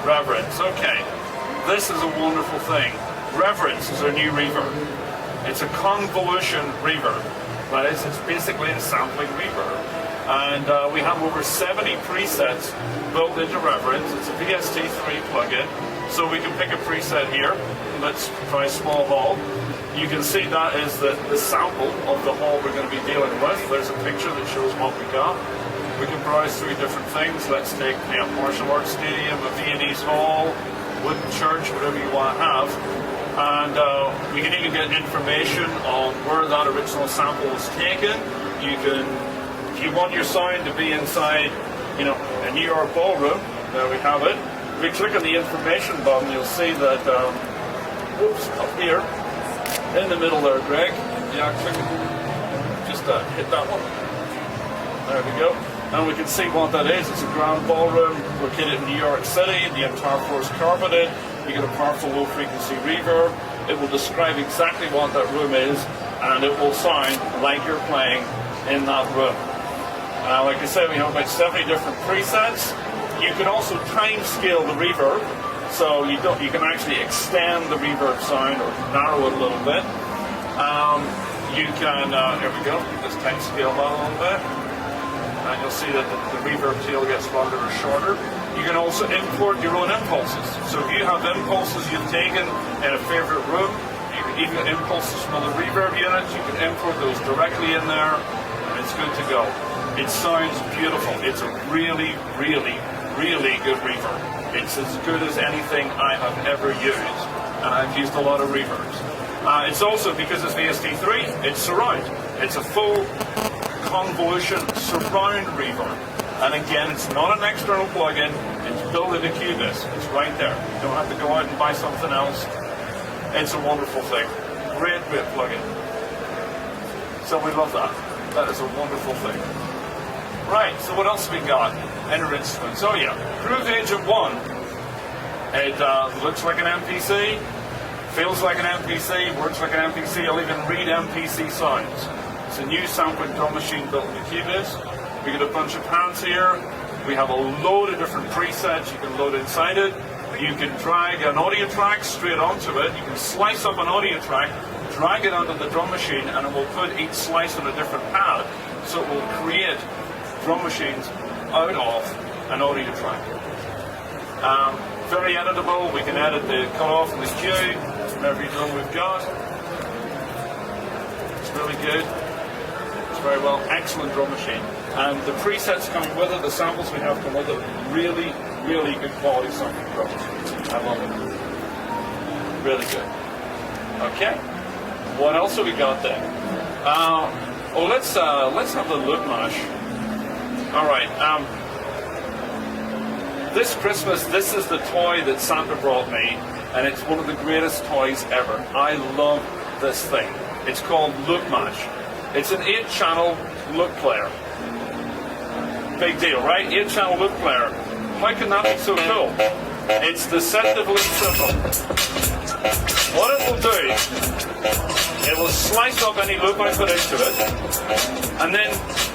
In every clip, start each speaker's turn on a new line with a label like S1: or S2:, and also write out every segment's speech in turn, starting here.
S1: Reverence. Okay, this is a wonderful thing. Reverence is our new reverb. It's a convolution reverb. That is, it's basically a sampling reverb. And we have over 70 presets built into Reverence. It's a VST3 plugin. So we can pick a preset here. Let's try small hall. You can see that is the sample of the hall we're going to be dealing with. There's a picture that shows what we got. We can browse through different things. Let's take a martial arts stadium, a Viennese hall, wooden church, whatever you want to have. And we can even get information on where that original sample was taken. You can, if you want your sound to be inside, you know, a New York ballroom, there we have it. If we click on the information button, you'll see that, whoops, up here, in the middle there, Greg. Yeah, click it. Just hit that one. There we go. And we can see what that is. It's a grand ballroom located in New York City. The entire floor is carpeted. You get a powerful low-frequency reverb. It will describe exactly what that room is, and it will sound like you're playing in that room. Like I said, we have about 70 different presets. You can also time scale the reverb, so you can actually extend the reverb sound or narrow it a little bit. You can, here we go, just time scale that a little bit. And you'll see that the reverb tail gets longer or shorter. You can also import your own impulses. So if you have impulses you've taken in a favorite room, you can even get impulses from other reverb units, you can import those directly in there, and it's good to go. It sounds beautiful. It's a really, really, really good reverb. It's as good as anything I have ever used, and I've used a lot of reverbs. It's also, because it's VST3, it's surround. It's a full convolution surround reverb. And again, it's not an external plugin, it's built into Cubase. It's right there. You don't have to go out and buy something else. It's a wonderful thing. Great, great plugin. So we love that. That is a wonderful thing. Right, so what else have we got? Enter instruments. Oh yeah, Groove Agent 1. It looks like an MPC, feels like an MPC, works like an MPC. I'll even read MPC sounds. It's a new sampling drum machine built into Cubase. We get a bunch of pads here. We have a load of different presets you can load inside it. You can drag an audio track straight onto it. You can slice up an audio track, drag it onto the drum machine, and it will put each slice on a different pad. So it will create drum machines out of an audio track. Very editable. We can edit the cutoff and the cue from every drum we've got. It's really good. Very well, excellent drum machine. And the presets coming with it, the samples we have come with it, really, really good quality sampling drums. I love it. Really good. Okay. What else have we got there? Let's have the loop mash. All right. This Christmas, this is the toy that Santa brought me, and it's one of the greatest toys ever. I love this thing. It's called Loop Mash. It's an 8-channel loop player. Big deal, right? 8-channel loop player. How can that be so cool? It's deceptively simple. What it will do, it will slice up any loop I put into it, and then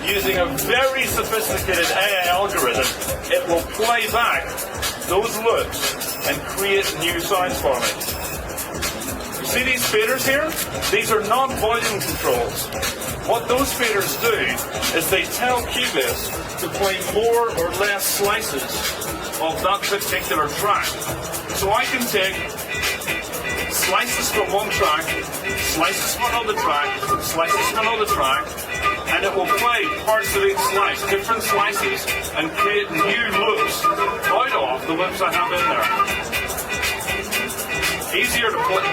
S1: using a very sophisticated AI algorithm, it will play back those loops and create new sounds for me. See these faders here? These are not volume controls. What those faders do is they tell Cubase to play more or less slices of that particular track. So I can take slices from one track, slices from another track, slices from another track, and it will play parts of each slice, different slices, and create new loops out of the loops I have in there. Easier to play.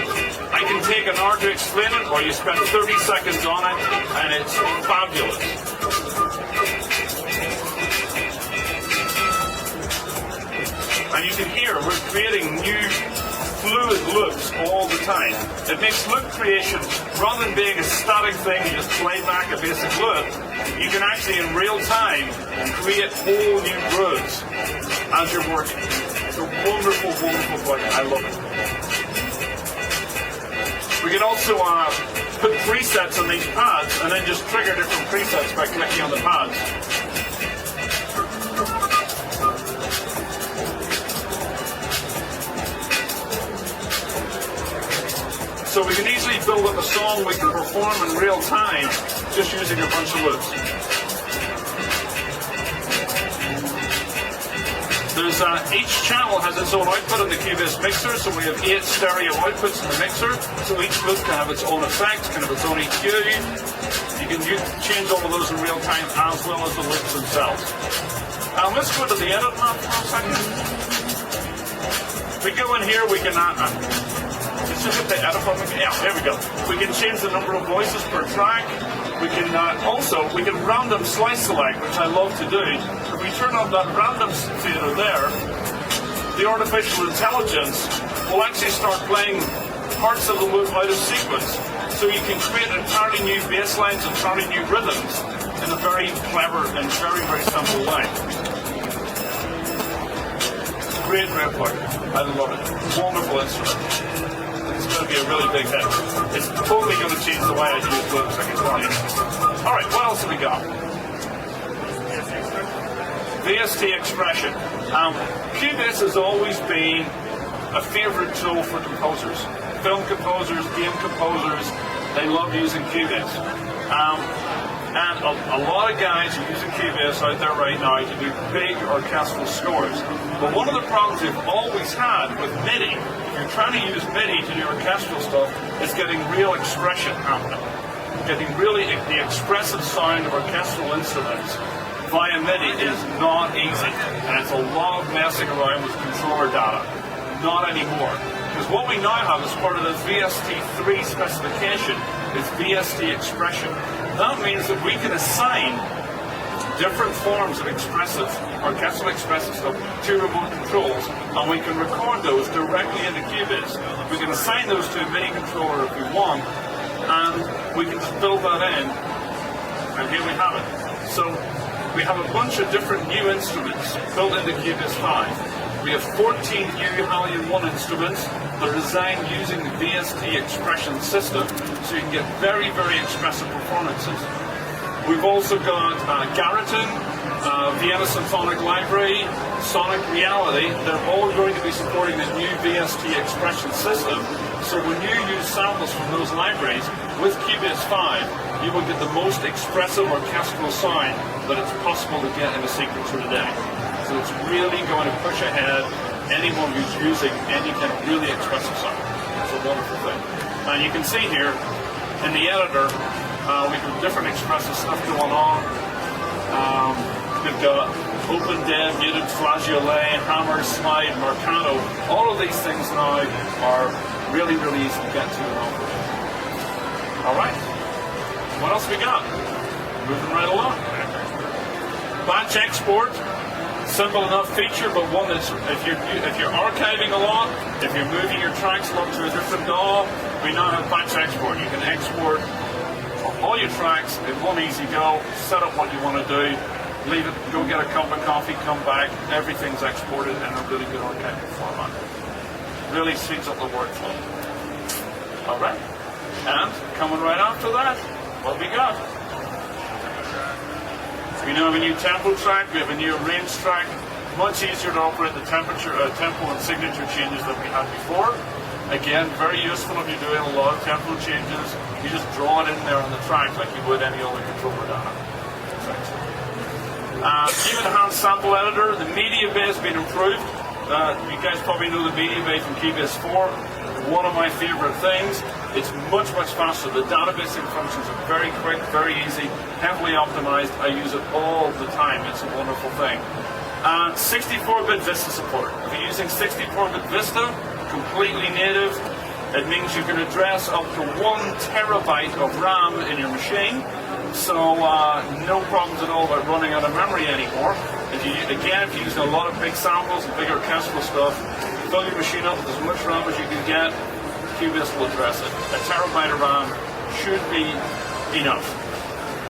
S1: I can take an hour to explain it, or you spend 30 seconds on it, and it's fabulous. And you can hear we're creating new fluid loops all the time. It makes loop creation, rather than being a static thing, you just play back a basic loop, you can actually in real time create whole new grooves as you're working. It's a wonderful, wonderful plugin. I love it. We can also put presets on these pads and then just trigger different presets by clicking on the pads. So we can easily build up a song we can perform in real time just using a bunch of loops. There's, each channel has its own output in the Cubase mixer, so we have 8 stereo outputs in the mixer, so each loop can have its own effects, can have its own EQ. You can change all of those in real time as well as the loops themselves. Let's go to the edit map for a second. If we go in here, we can, let's just hit the edit button. Yeah, there we go. We can change the number of voices per track. We can we can random slice select, which I love to do. If we turn on that random theater there, the artificial intelligence will actually start playing parts of the loop out of sequence. So you can create entirely new bass lines, entirely new rhythms in a very clever and very, very simple way. Great plug. I love it. Wonderful instrument. It's going to be a really big hit. It's totally going to change the way I use loops, I can tell you. Alright, what else have we got? VST expression. Cubase has always been a favorite tool for composers. Film composers, game composers, they love using Cubase. And a lot of guys are using Cubase out there right now to do big orchestral scores. But one of the problems they've always had with MIDI, if you're trying to use MIDI to do orchestral stuff, is getting real expression happening. Getting really the expressive sound of orchestral instruments via MIDI is not easy. And it's a lot of messing around with controller data. Not anymore. Because what we now have as part of the VST3 specification is VST expression. That means that we can assign different forms of orchestral expressive stuff to remote controls, and we can record those directly into Cubase. We can assign those to a MIDI controller if we want, and we can just build that in, and here we have it. So we have a bunch of different new instruments built into Cubase5. We have 14 new Halion 1 instruments that are designed using the VST expression system, so you can get very, very expressive performances. We've also got Garriton, Vienna Symphonic Library, Sonic Reality. They're all going to be supporting the new VST expression system. So when you use samples from those libraries with Cubase5, you will get the most expressive orchestral sound that it's possible to get in a sequencer today. So it's really going to push ahead anyone who's using any kind of really expressive sound. It's a wonderful thing. And you can see here in the editor, we have different expressive stuff going on. We've got open, dead, muted, flageolet, hammer, slide, marcato. All of these things now are really, really easy to get to and operate. All right. What else we got? Moving right along. Batch export. Simple enough feature, but one that's, if you're archiving a lot, if you're moving your tracks along to a different DAW, we now have batch export. You can export all your tracks in one easy go, set up what you want to do, leave it, go get a cup of coffee, come back, everything's exported in a really good archiving format. Really speeds up the workflow. Alright, and coming right after that, what we got? We now have a new tempo track, we have a new range track, much easier to operate the temperature, tempo and signature changes than we had before. Again, very useful if you're doing a lot of tempo changes. You just draw it in there on the track like you would any other controller data. New enhanced sample editor, the media bay has been improved. You guys probably know the media bay from Cubase4. One of my favorite things. It's much, much faster. The databasing functions are very quick, very easy, heavily optimized. I use it all the time. It's a wonderful thing. 64-bit Vista support. If you're using 64-bit Vista, completely native, it means you can address up to 1 terabyte of RAM in your machine. So no problems at all about running out of memory anymore. If you're using a lot of big samples and big orchestral stuff, fill your machine up with as much RAM as you can get. Cubase will address it. A terabyte of RAM should be enough.